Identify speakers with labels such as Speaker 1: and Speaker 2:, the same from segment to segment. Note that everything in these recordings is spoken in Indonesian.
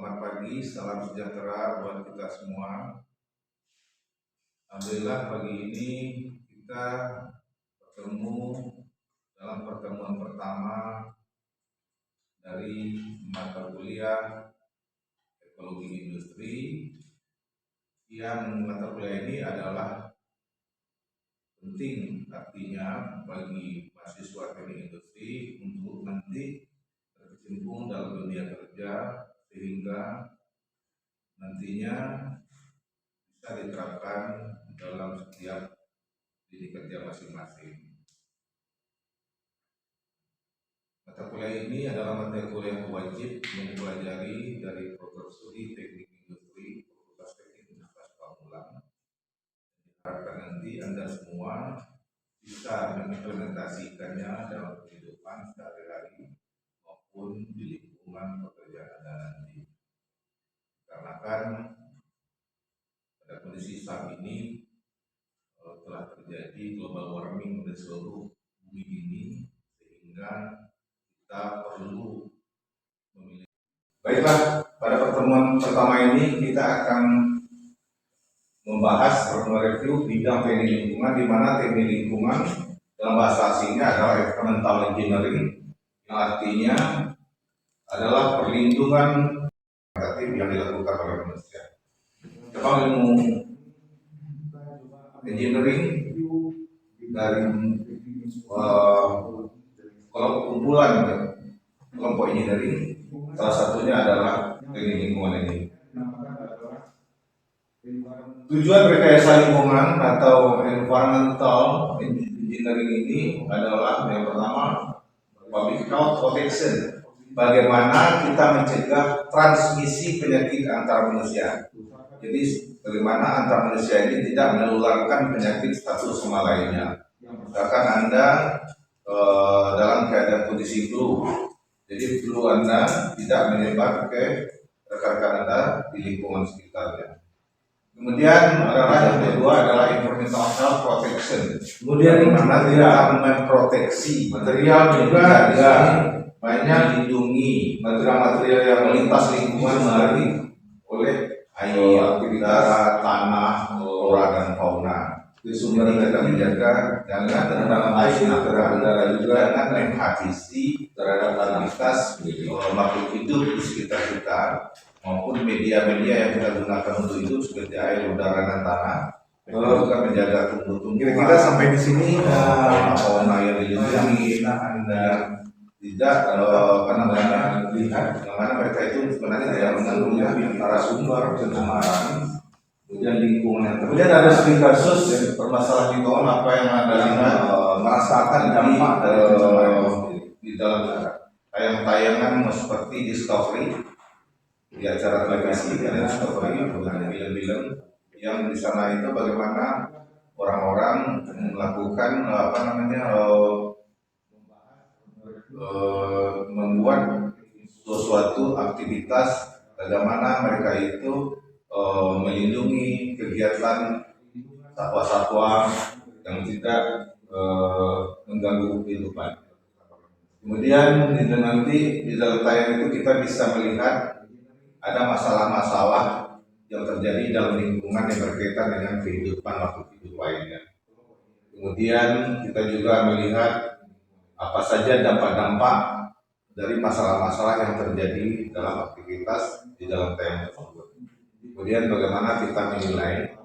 Speaker 1: Selamat pagi, salam sejahtera buat kita semua. Alhamdulillah pagi ini kita bertemu dalam pertemuan pertama dari mata kuliah ekologi industri, yang mata kuliah ini adalah penting artinya bagi mahasiswa teknik industri untuk nanti berkecimpung dalam dunia kerja, sehingga nantinya bisa diterapkan dalam setiap lini kerja masing-masing. Mata kuliah ini adalah mata kuliah wajib yang dipelajari dari program studi teknik industri Fakultas Teknik Universitas Pamulang. Diharapkan nanti Anda semua bisa mengimplementasikannya dalam kehidupan sehari-hari maupun di lingkungan pekerjaan Anda nanti. Karena kan pada kondisi saat ini telah terjadi global warming di seluruh bumi ini, sehingga kita perlu memilih. Baiklah, pada pertemuan pertama ini kita akan membahas atau mereview bidang teknik lingkungan, di mana teknik lingkungan dalam bahasa asingnya adalah environmental engineering, yang artinya adalah perlindungan negatif yang dilakukan oleh manusia. Dalam ilmu engineering dari kalau kumpulan kelompok engineering, salah satunya adalah teknik lingkungan ini. Tujuan rekayasa lingkungan atau environmental engineering ini adalah yang pertama, public health protection. Bagaimana kita mencegah transmisi penyakit antar manusia. Jadi bagaimana antar manusia ini tidak menularkan penyakit satu sama lainnya. Misalkan Anda dalam keadaan kondisi flu, jadi flu Anda tidak menyebar ke rekan-rekan Anda di lingkungan sekitarnya. Kemudian adalah yang kedua adalah environmental health protection. Kemudian mana tidak memproteksi material juga ada banyak lindungi material-material yang melintas lingkungan sehari oleh air, udara, tanah, flora dan fauna. Di sumber kita menjaga jangan terdalam air, terhadap udara juga, jangan menghabisi terhadap aktivitas makhluk hidup di sekitar kita, maupun media-media yang kita gunakan untuk hidup seperti air, udara, dan tanah. Lalu juga menjaga tumbuh-tumbuhan. Kira-kira sampai di sini fauna yang dilindungi, Anda tidak lihat bagaimana mereka itu sebenarnya tidak mengandung antara sumber pencemaran kemudian lingkungan yang kemudian ada studi kasus permasalahan lingkungan apa yang Anda lihat merasakan dampak dari pencemaran di dalam tayangan seperti Discovery di acara televisi, ada Discovery dengan film-film yang di sana itu bagaimana orang-orang melakukan membuat suatu aktivitas bagaimana mereka itu melindungi kegiatan satwa-satwa yang tidak mengganggu kehidupan. Kemudian nanti di dalam tayangan itu kita bisa melihat ada masalah-masalah yang terjadi dalam lingkungan yang berkaitan dengan kehidupan makhluk hidup lainnya. Kemudian kita juga melihat apa saja dampak-dampak dari masalah-masalah yang terjadi dalam aktivitas di dalam tayangan tersebut. Kemudian bagaimana kita menilai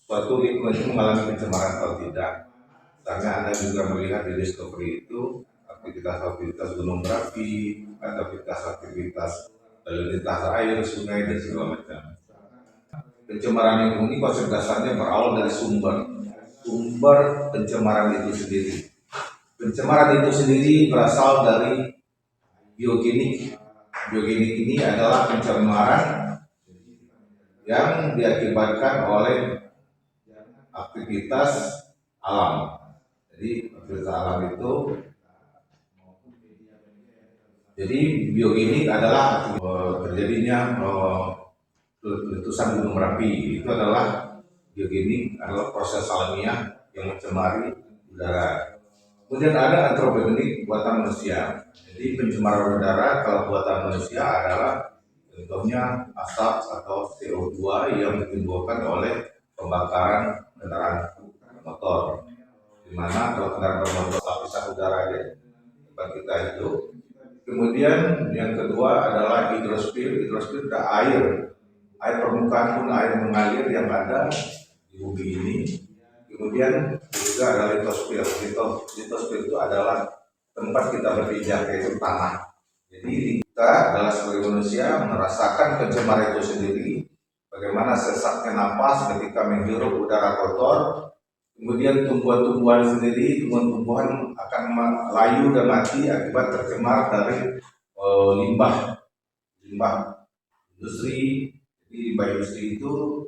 Speaker 1: suatu lingkungan itu mengalami pencemaran atau tidak. Misalnya Anda juga melihat di Discovery itu aktivitas-aktivitas gunung berapi, aktivitas lalu lintas air, sungai, dan segala macam. Pencemaran lingkungan ini konsep dasarnya berawal dari sumber pencemaran itu sendiri. Pencemaran itu sendiri berasal dari biogenik. Biogenik ini adalah pencemaran yang diakibatkan oleh aktivitas alam. Jadi aktivitas alam itu, jadi biogenik adalah terjadinya letusan gunung berapi. Itu adalah biogenik, adalah proses alamiah yang mencemari udara. Kemudian ada antropogenik buatan manusia. Jadi pencemaran udara kalau buatan manusia adalah Contohnya asap atau CO2 yang ditimbulkan oleh pembakaran kendaraan motor. Di mana kalau kendaraan bermotor lapisan udara di tempat kita itu. Kemudian yang kedua adalah hidrosfer. Hidrosfer ada air permukaan pun air mengalir yang ada di bumi ini. Kemudian juga ada litosfer. Litosfer itu adalah tempat kita berpijak, yaitu tanah. Jadi kita adalah sebagai manusia merasakan pencemaran itu sendiri. Bagaimana sesaknya napas ketika menghirup udara kotor. Kemudian tumbuhan-tumbuhan sendiri, tumbuhan-tumbuhan akan layu dan mati akibat tercemar dari limbah industri. Jadi limbah industri itu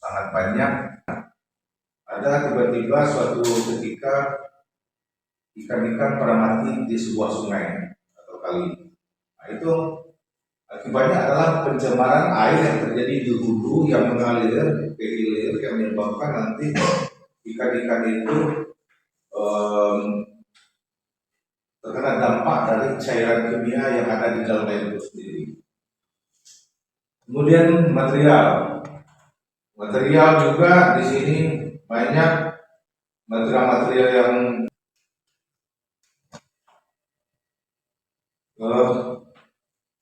Speaker 1: sangat banyak. Ada tiba-tiba suatu ketika ikan-ikan pada mati di sebuah sungai atau kali. Nah, itu akibatnya adalah pencemaran air yang terjadi di hulu yang mengalir ke hilir yang menyebabkan nanti ikan-ikan itu terkena dampak dari cairan kimia yang ada di dalam air itu sendiri. Kemudian material juga di sini banyak material yang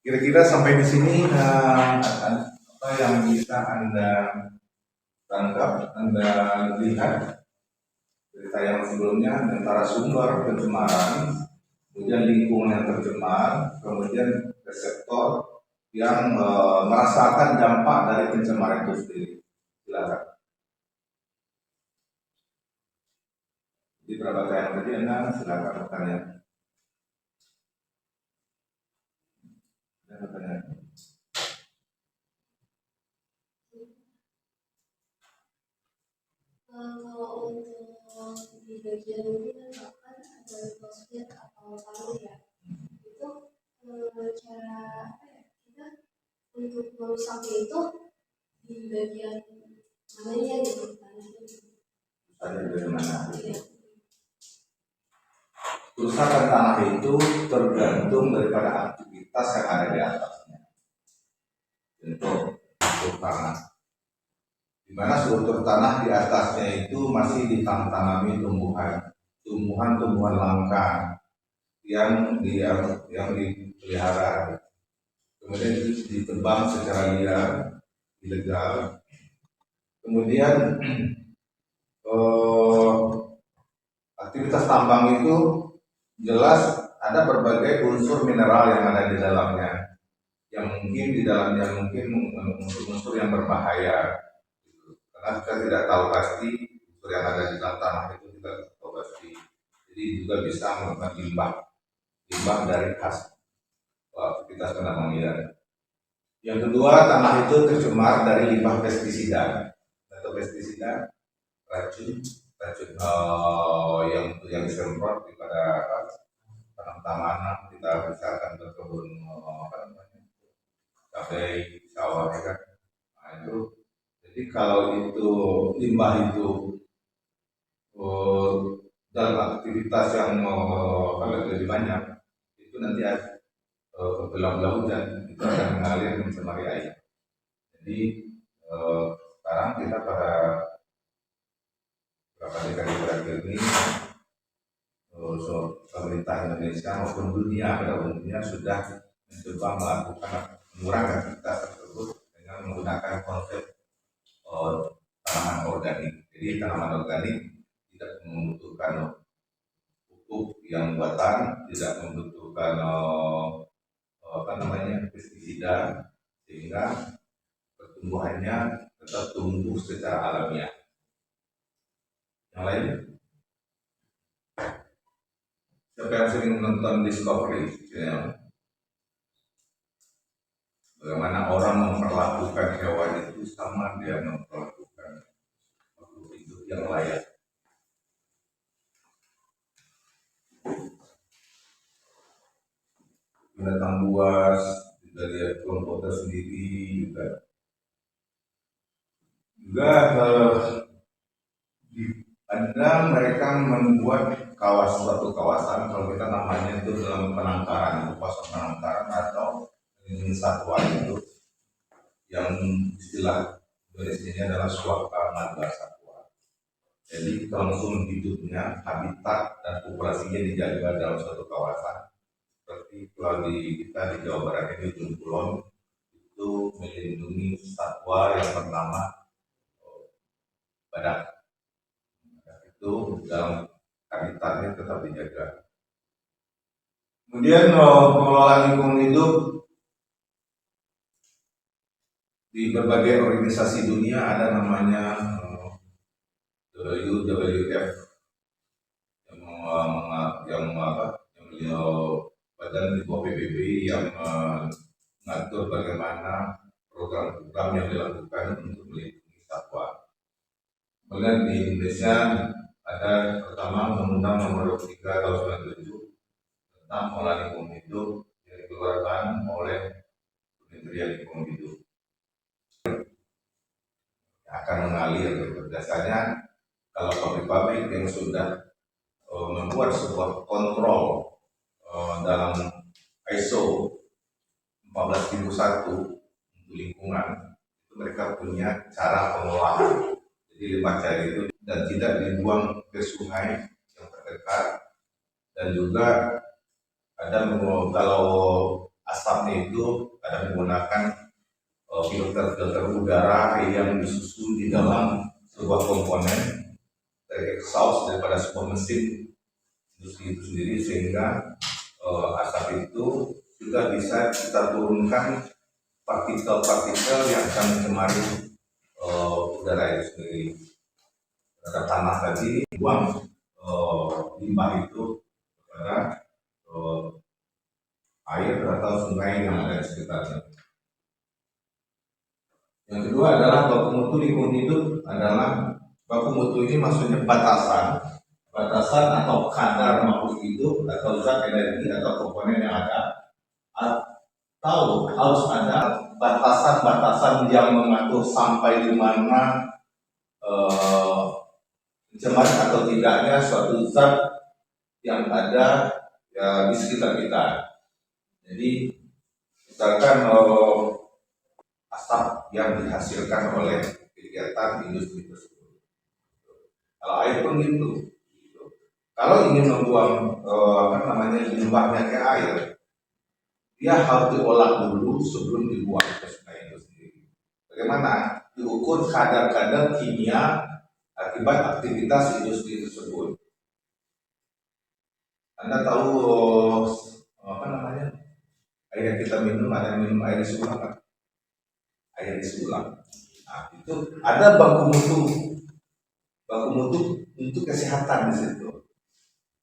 Speaker 1: kira-kira sampai di sini apa yang bisa Anda tangkap, Anda lihat cerita yang sebelumnya antara sumber pencemaran, kemudian lingkungan yang tercemar, kemudian reseptor yang merasakan dampak dari pencemaran itu sendiri. Silakan. Jadi berapa pertanyaan tadi Anda silakan bertanya. Ada pertanyaan?
Speaker 2: Kalau untuk di bagian ini kan bahkan ada litosfer atau paru ya, itu cara apa ya, kita untuk merusaknya itu di bagian mananya gitu, tanahnya.
Speaker 1: Ada dari mana?
Speaker 2: Iya.
Speaker 1: Kerusakan tanah itu tergantung daripada aktivitas yang ada di atasnya. Untuk tanah, di mana struktur tanah di atasnya itu masih ditanami tumbuhan langka yang dipelihara, kemudian ditebang secara liar, ilegal. Kemudian aktivitas tambang itu jelas ada berbagai unsur mineral yang ada di dalamnya, yang mungkin unsur yang berbahaya. Karena kita tidak tahu pasti unsur yang ada di dalam tanah itu, kita tidak tahu pasti. Jadi juga bisa merupakan limbah dari aktivitas penambang liar. Yang kedua, tanah itu tercemar dari limbah pestisida atau pestisida racun yang disemprot pada tanaman. Kita misalkan berkebun cabai sawah ya kan. Nah, itu jadi kalau itu limbah itu dalam aktivitas yang lebih banyak, itu nanti belah-belah hujan itu akan mengalir mencemari air. Jadi sekarang kita pada beberapa dekade terakhir ini pemerintah Indonesia maupun dunia pada umumnya sudah mencoba melakukan mengurangi aktivitas tersebut dengan menggunakan konsep tanaman organik. Jadi tanaman organik tidak membutuhkan pupuk yang buatan, tidak membutuhkan pestisida, sehingga pertumbuhannya tetap tumbuh secara alamiah. Yang lain? Siapa yang sering menonton Discovery Channel? Bagaimana orang memperlakukan hewan itu sama dia memperlakukan makhluk hidup yang layak. Binatang buas, kita lihat kelompok tersendiri juga ada mereka membuat suatu kawasan, kalau kita namanya itu dalam penangkaran, kawasan penangkaran atau melindungi satwa itu yang istilah Indonesia adalah suaka marga satwa. Jadi kelangsungan hidupnya, habitat dan populasinya dijaga dalam suatu kawasan. Seperti kalau di kita di Jawa Barat ini Ujung Kulon itu melindungi satwa yang bernama badak. Itu dalam habitatnya tetap dijaga. Kemudian pengelolaan lingkungan hidup di berbagai organisasi dunia ada namanya WWF yang beliau badan di bawah PBB yang mengatur bagaimana program-program yang dilakukan untuk melindungi satwa. Kemudian di Indonesia ada pertama Undang-Undang Nomor 23 Tahun 97 tentang pengelolaan lingkungan hidup yang dikeluarkan oleh Kementerian Lingkungan Hidup. Akan mengalir berdasarnya kalau pabrik-pabrik yang sudah membuat sebuah kontrol dalam ISO 14001 untuk lingkungan, itu mereka punya cara pengolahan. Jadi limbah cair itu dan tidak dibuang ke sungai yang terdekat, dan juga ada kalau asapnya itu ada menggunakan filter udara yang disusun di dalam sebuah komponen dari exhaust daripada sebuah mesin industri itu sendiri, sehingga asap itu juga bisa kita turunkan partikel-partikel yang akan mencemari udara itu sendiri. Terhadap tanah tadi buang limbah itu kepada air atau sungai yang ada di sekitarnya. Yang kedua adalah baku mutu lingkungan hidup adalah baku mutu ini maksudnya batasan atau kadar makhluk hidup atau zat energi atau komponen yang ada, atau harus ada batasan-batasan yang mengatur sampai di mana mencemar atau tidaknya suatu zat yang ada di sekitar kita. Jadi misalkan asap yang dihasilkan oleh kegiatan industri tersebut. Kalau air pun gitu. Kalau ingin membuang limbahnya ke air, dia harus diolah dulu sebelum dibuang ke sungai itu sendiri. Bagaimana? Diukur kadar-kadar kimia akibat aktivitas industri tersebut. Anda tahu air yang kita minum, ada minum air disulam kan? Air disulam. Nah, itu ada baku mutu untuk kesehatan di situ.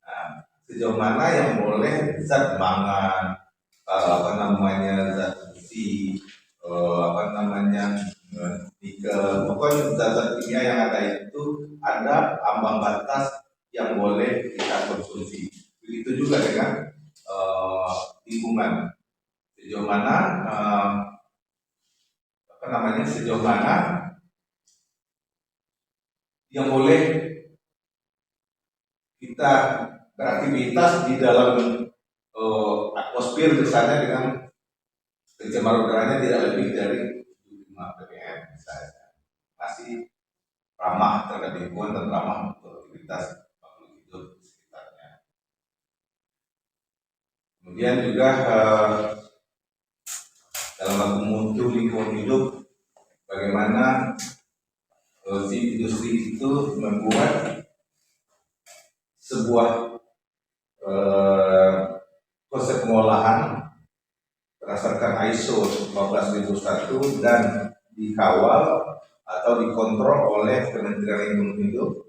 Speaker 1: Nah, sejauh mana yang boleh zat mangan, zat besi, nikel, pokoknya zat-zat kimia yang ada itu ada ambang batas yang boleh kita konsumsi. Begitu juga dengan lingkungan. Sejauh mana yang boleh kita beraktivitas di dalam atmosfer, misalnya dengan pencemaran udaranya tidak lebih dari 5 ppm misalnya, masih ramah terhadap lingkungan dan ramah untuk aktivitas makhluk hidup di sekitarnya. Kemudian juga dalam baku mutu lingkungan hidup, bagaimana si industri itu membuat sebuah konsep pengolahan berdasarkan ISO 14001 dan dikawal atau dikontrol oleh Kementerian Lingkungan Hidup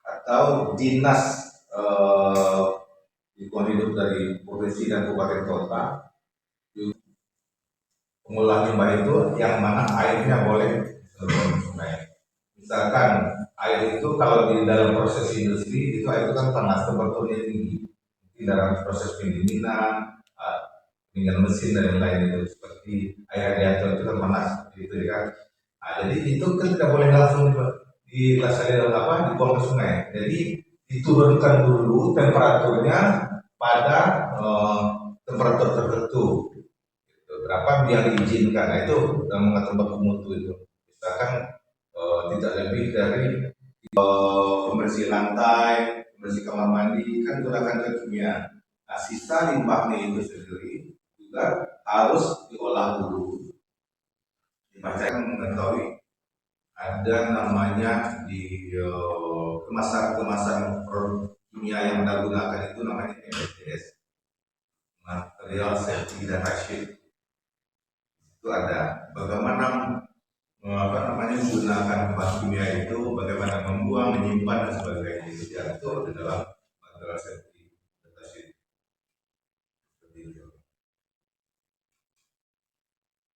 Speaker 1: atau dinas lingkungan hidup dari provinsi dan kabupaten kota. Pengelolaan limbah itu yang mana airnya boleh sungai. Misalkan air itu kalau di dalam proses industri itu air itu kan panas, temperaturnya tinggi. Di dalam proses pendinginan, pendinginan mesin dan lain-lain itu seperti air radiator itu kan panas gitu ya kan. Nah, jadi itu kan tidak boleh langsung dibuang ke sungai. Jadi diturunkan dulu temperaturnya pada temperatur tertentu. berapa yang diizinkan. Nah, itu yang mengatur baku mutu itu. Misalkan tidak lebih dari pembersih lantai, pembersih kamar mandi, kan gunakan zat kimia. Nah, sisa limbahnya itu sendiri juga harus diolah dulu. Dibacakan mengetahui ada namanya di kemasan-kemasan produk kimia yang kita gunakan itu namanya MSDS, material safety data sheet. Itu ada bagaimana menggunakan bahan kimia itu, bagaimana membuang, menyimpan dan sebagainya, itu diatur di dalam material safety data sheet.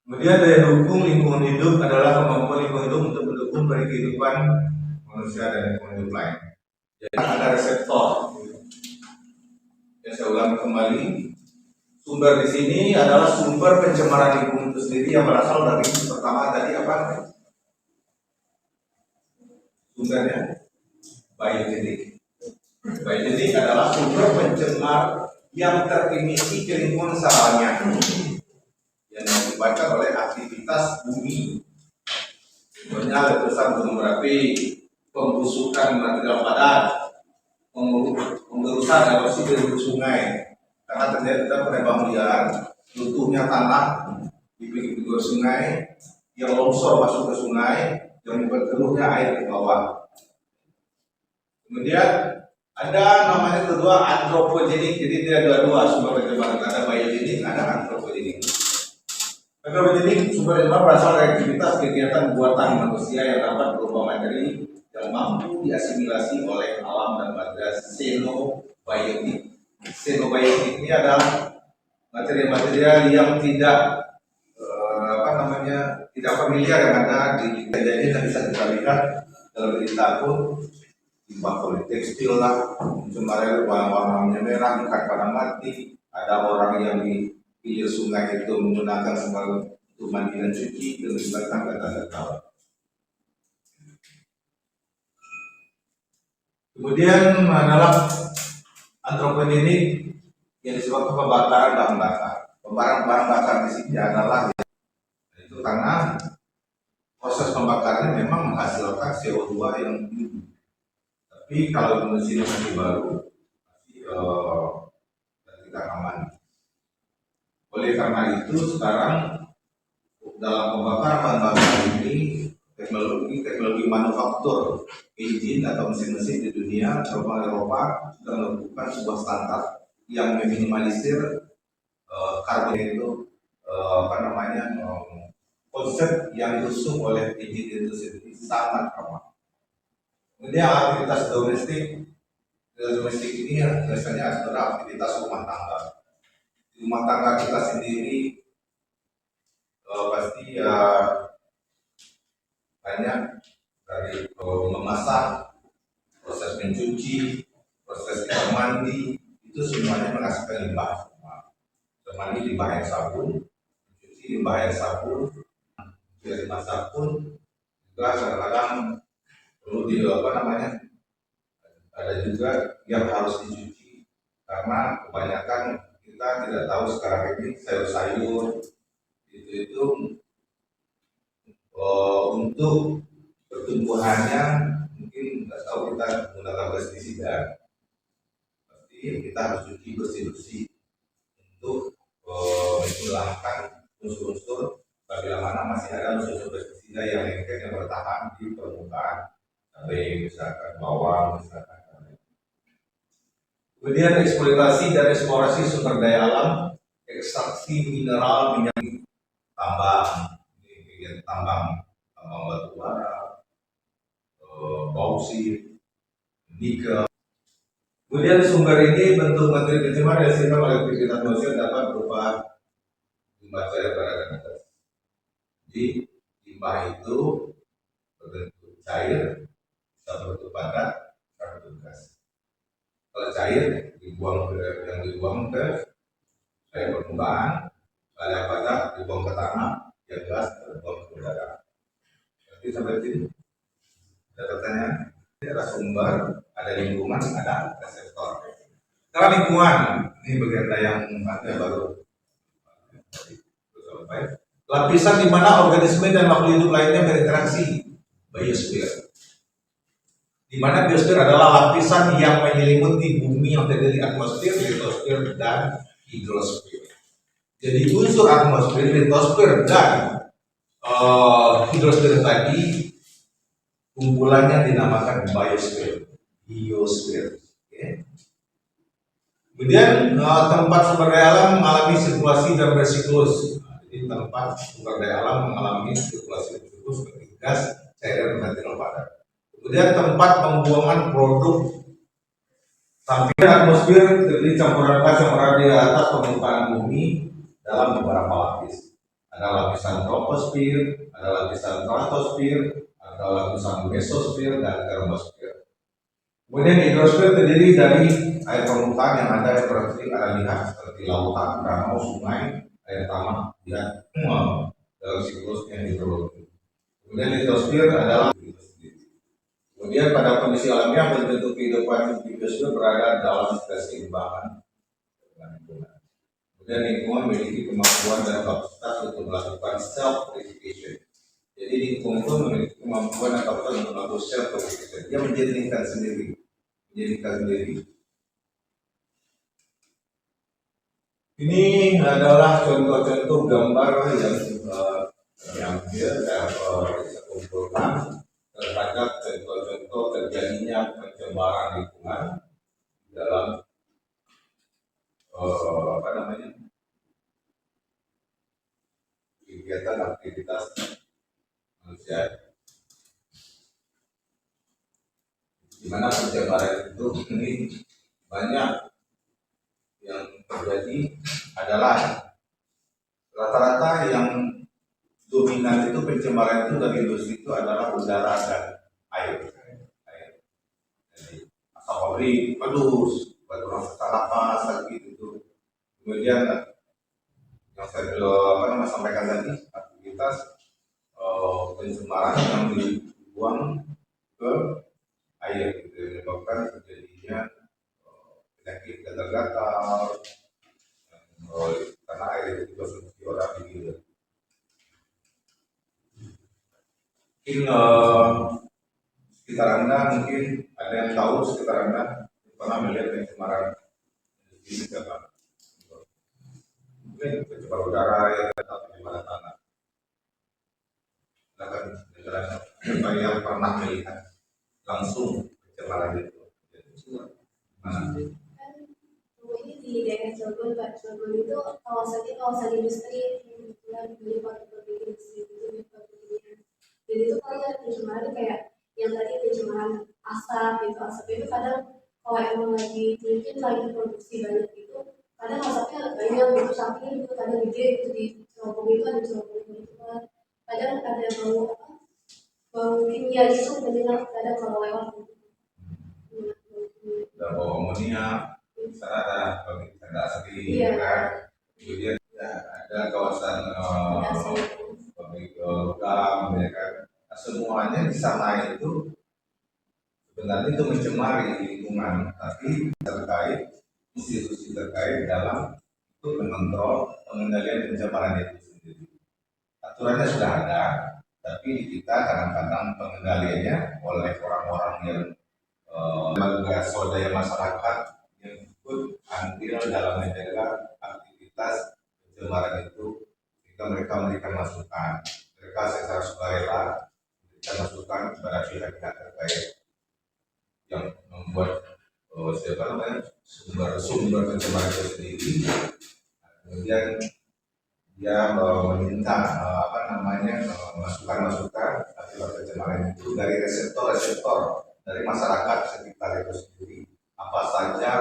Speaker 1: Kemudian daya dukung lingkungan hidup adalah kemampuan lingkungan hidup untuk mendukung kehidupan manusia dan lingkungan hidup lain. Jadi ada reseptor. Ya, saya ulang kembali. Sumber di sini adalah sumber pencemaran lingkungan itu sendiri yang berasal dari pertama tadi apa? Sumbernya biogenik. Biogenik adalah sumber pencemar yang terimisi ke lingkungan sekitarnya yang diakibatkan oleh aktivitas bumi. Contohnya letusan gunung berapi, pembusukan material padat, pengerusan erosi di sungai. Karena terjadi penebang liar, runtuhnya tanah di pinggir sungai, yang longsor masuk ke sungai, yang membuat keruhnya air di bawah. Kemudian ada namanya kedua antropogenik, jadi dia dua sumber pencemaran, ada biogenik, ada antropogenik. Antropogenik sumber pencemaran berasal dari aktivitas kegiatan buatan manusia yang dapat berupa materi yang mampu diasimilasi oleh alam dan material xenobiotik. Xenobiotik ini adalah material-material yang tidak tidak familiar yang ada di kejadian yang bisa kita lihat dalam berita pun limbah politekstil lah, pencemaran warna-warnanya merah, ikan pada mati, ada orang yang di pinggir sungai itu menggunakan sebagai untuk mandi dan cuci, itu melibatkan kata-kata. Kemudian adalah antropogenik yang disebabkan pembakaran bahan bakar. Pembakaran bahan bakar di sini adalah itu karena proses pembakarannya memang menghasilkan CO2 yang tinggi. Tapi kalau mesin masih baru, tidak aman. Oleh karena itu sekarang dalam pembakaran bahan bakar ini teknologi manufaktur engine atau mesin-mesin di dunia terutama Eropa sudah melakukan sebuah standar yang meminimalisir karbon itu konsep yang diusung oleh engine itu sendiri sangat ramah. Kemudian aktivitas domestik ini biasanya adalah aktivitas rumah tangga. Di rumah tangga kita sendiri pasti banyak dari memasak, proses mencuci, proses mandi, itu semuanya menghasilkan limbah. Mandi limbah air sabun, mencuci limbah air sabun, dimasak pun juga kadang-kadang perlu ada juga yang harus dicuci karena kebanyakan kita tidak tahu sekarang ini sayur-sayur itu untuk pertumbuhannya mungkin tidak tahu kita menggunakan pestisida, pasti kita harus cuci bersih-bersih untuk menghilangkan unsur-unsur bila mana masih ada unsur-unsur pestisida yang lengket yang bertahan di permukaan, cabai misalkan, bawang misalkan. Kemudian eksploitasi dan eksplorasi sumber daya alam, ekstraksi mineral, minyak, tambang batu bara, bauksit, nikel. Kemudian sumber ini bentuk materi pencemaran yang dihasilkan oleh aktivitas manusia dapat berupa limbah cair pada atas. Jadi limbah itu berbentuk cair, bisa berbentuk padat, berbentuk gas. Kalau cair yang dibuang ke air permukaan, kalau yang padat dibuang ke tanah, yang gas dibuang ke udara. Jadi sampai sini ada pertanyaan? Ada sumber, ada lingkungan, ada reseptor. Sekarang lingkungan, ini bagian yang baru. Lapisan di mana organisme dan makhluk hidup lainnya berinteraksi, biosfer. Di mana biosfer adalah lapisan yang menyelimuti bumi yang terdiri dari atmosfer, litosfer, dan hidrosfer. Jadi unsur atmosfer, litosfer, dan hidrosfer tadi kumpulannya dinamakan biosfer, biosfer. Okay. Kemudian tempat sumber daya alam mengalami sirkulasi dan bersiklus. Jadi tempat sumber daya alam mengalami sirkulasi dan bersiklus seperti gas, cairan, dan mineral padat. Kemudian tempat pembuangan produk samping atmosfer terdiri campuran gas yang berada di atas permukaan bumi dalam beberapa lapis. Ada lapisan troposfer, ada lapisan stratosfer, ada lapisan mesosfer, dan termosfer. Kemudian hidrosfer terdiri dari air permukaan yang ada seperti ada lihat seperti lautan, danau, sungai, air tanah, dan dalam siklusnya hidrologi. Kemudian litosfer adalah kemudian pada kondisi alamiah bentuk kehidupan hidrosfer berada dalam keseimbangan dengan lingkungan. Kemudian lingkungan memiliki kemampuan dan kapasitas untuk melakukan self purification. Jadi lingkungan itu memiliki kemampuan dan kapasitas untuk melakukan self purification. Dia menjadikan sendiri. Ini adalah contoh-contoh gambar yang saya kumpulkan terhadap contoh-contoh terjadinya pencemaran lingkungan dalam kegiatan aktivitas manusia. Di mana pencemaran itu ini banyak yang terjadi adalah rata-rata yang dominan itu pencemaran itu dari industri itu adalah udara dan air. Jadi asap pabrik, padus, baturan sesak napas, gitu. Kemudian yang saya sampaikan tadi aktivitas pencemaran yang dibuang ke air gitu, menyebabkan terjadinya penyakit gatal-gatal karena air itu dikonsumsi orang di hilir. Mungkin sekitar Anda mungkin ada yang tahu sekitar Anda pernah melihat pencemaran ini apa? Mungkin pencemaran udara ya atau pencemaran tanah. Silakan menjelaskan siapa yang pernah melihat langsung pencemaran itu.
Speaker 2: Ini di daerah Cilegon, Pak. Cilegon itu kawasannya kawasan industri, kebetulan di pabrik industri itu jadi itu kalau ada pencemaran kayak yang tadi pencemaran asap itu kadang kalau emang lagi mungkin lagi produksi banyak itu kadang asapnya banyak gitu sampingnya itu kadang gede itu di cerobong itu ada cerobong itu kan kadang ada bau kimia itu menyengat kadang kalau lewat
Speaker 1: ada bau amonia, ada pabrik asap kan, kemudian ada kawasan pabrik logam, ya kan. Nah, semuanya di sana itu sebenarnya itu mencemari lingkungan, tapi terkait institusi terkait dalam itu mengontrol pengendalian pencemaran itu sendiri. Aturannya sudah ada, tapi kita kadang-kadang pengendaliannya oleh orang-orang yang lembaga swadaya masyarakat yang ikut andil dalam menjaga aktivitas pencemaran itu, jika mereka memberikan masukan, mereka secara sukarela memberikan masukan kepada pihak-pihak terkait yang membuat sumber pencemaran itu sendiri. Kemudian dia meminta masukan-masukan akibat pencemaran itu dari reseptor-reseptor dari masyarakat sekitar itu sendiri, apa saja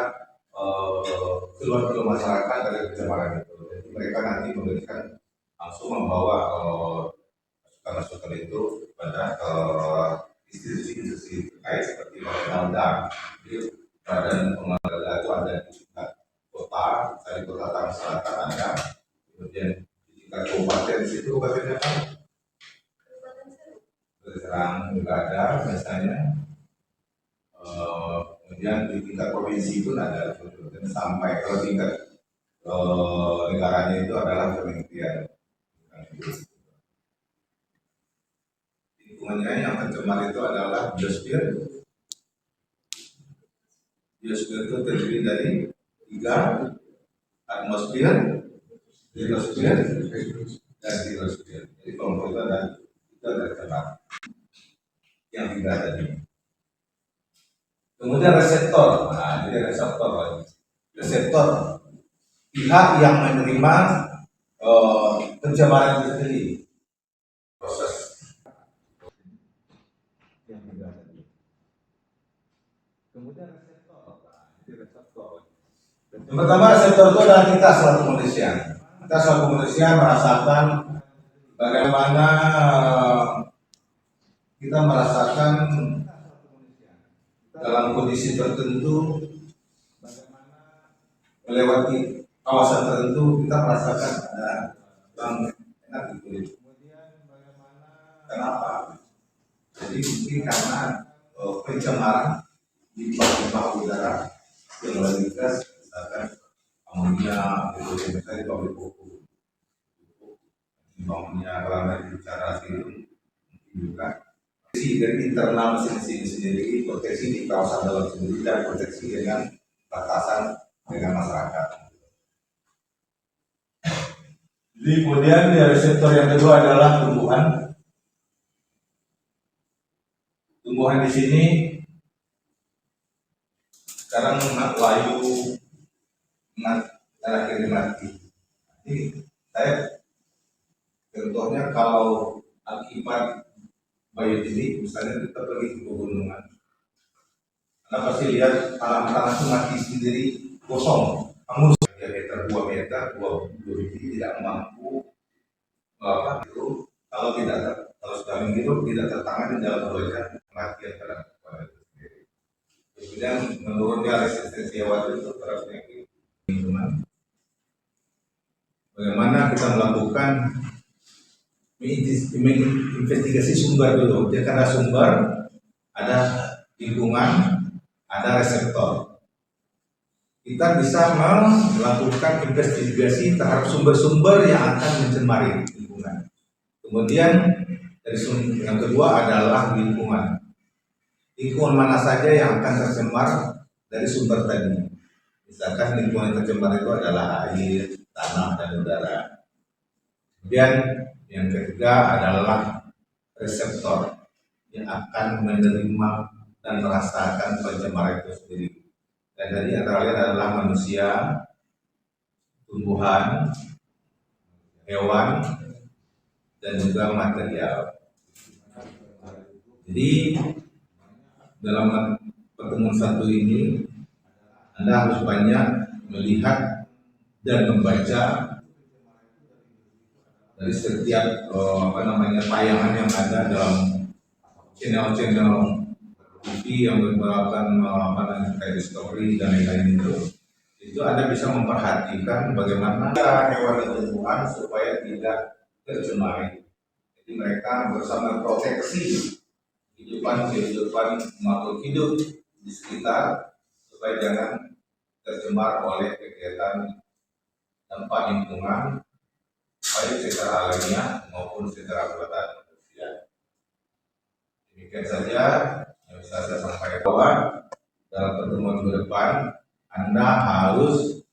Speaker 1: keluhan-keluhan masyarakat dari pencemaran itu. Jadi mereka nanti memberikan langsung membawa masukan-masukan itu kepada institusi-institusi terkait seperti Pemda, Badan Pengelola itu ada di tingkat kota, dari kota Tangerang Selatan ada, kemudian di tingkat kabupaten di situ kabupaten apa? Serang juga ada biasanya. Kemudian di tingkat provinsi pun ada, sampai ke tingkat negaranya itu adalah kementerian Lingkungannya yang tercemar itu adalah biosfer. Biosfer itu terdiri dari 3: atmosfer, litosfer, dan hidrosfer. Jadi kelompok itu ada tercemar yang 3 tadi. Kemudian reseptor. Nah, jadi reseptor lagi. Reseptor pihak yang menerima pencemaran itu sendiri. Proses yang 3 tadi. Kemudian reseptor. Nah, jadi reseptor. Yang pertama, reseptor itu adalah kita selaku manusia. Kita selaku manusia merasakan bagaimana kita merasakan dalam kondisi tertentu, bagaimana melewati kawasan tertentu kita merasakan ada yang enak di kulit. Kemudian bagaimana, kenapa? Jadi mungkin karena pencemaran di bawah udara yang lebih gas, misalkan amonia, itu misalnya di pabrik pupuk, amonia karena bicara itu juga dari internal mesin sendiri, proteksi di kawasan dalam sendiri, dan proteksi dengan batasan dengan masyarakat. Jadi kemudian dari sektor yang kedua adalah tumbuhan. Tumbuhan di sini sekarang layu akhirnya mati. Jadi saya contohnya kalau akibat biogenik, misalnya kita pergi ke pegunungan, Anda pasti lihat tanah itu mati sendiri, kosong, hangus. Diameter 2 meter, 2 biji tidak mampu itu kalau sudah menghirup tidak tertangani dalam 2 jam mati antara itu sendiri. Kemudian menurunnya resistensi hewan itu terhadap penyakit lingkungan. Bagaimana kita melakukan investigasi sumber dulu. Jadi karena sumber ada lingkungan, ada reseptor. Kita bisa melakukan investigasi terhadap sumber-sumber yang akan mencemari lingkungan. Kemudian dari sumber yang kedua adalah lingkungan. Lingkungan mana saja yang akan tercemar dari sumber tadi. Misalkan lingkungan yang tercemar itu adalah air, tanah, dan udara. Kemudian yang ketiga adalah reseptor yang akan menerima dan merasakan pencemaran itu sendiri. Dan tadi antara lain adalah manusia, tumbuhan, hewan, dan juga material. Jadi dalam pertemuan satu ini Anda harus banyak melihat dan membaca dari setiap tayangan yang ada dalam channel-channel TV yang merupakan kayak Discovery dan lain-lain itu Anda bisa memperhatikan bagaimana hewan dan tumbuhan supaya tidak tercemari. Jadi mereka bersama proteksi kehidupan makhluk hidup di sekitar supaya jangan tercemar oleh kegiatan dampak lingkungan, baik secara alamiah maupun secara buatan manusia. Demikian saja yang bisa saya sampaikan, bahwa dalam pertemuan minggu depan Anda harus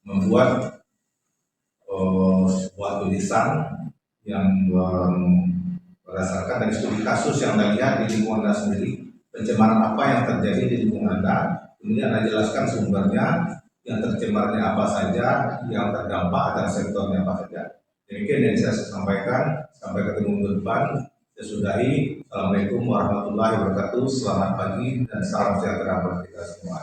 Speaker 1: membuat sebuah tulisan yang berdasarkan dari studi kasus yang Anda lihat di lingkungan Anda sendiri, pencemaran apa yang terjadi di lingkungan Anda, kemudian Anda jelaskan sumbernya, yang tercemarnya apa saja, yang terdampak dan sektornya apa saja. Demikian yang saya sampaikan. Sampai ketemu minggu depan. Saya sudahi. Assalamualaikum warahmatullahi wabarakatuh. Selamat pagi dan salam sejahtera bagi kita semua.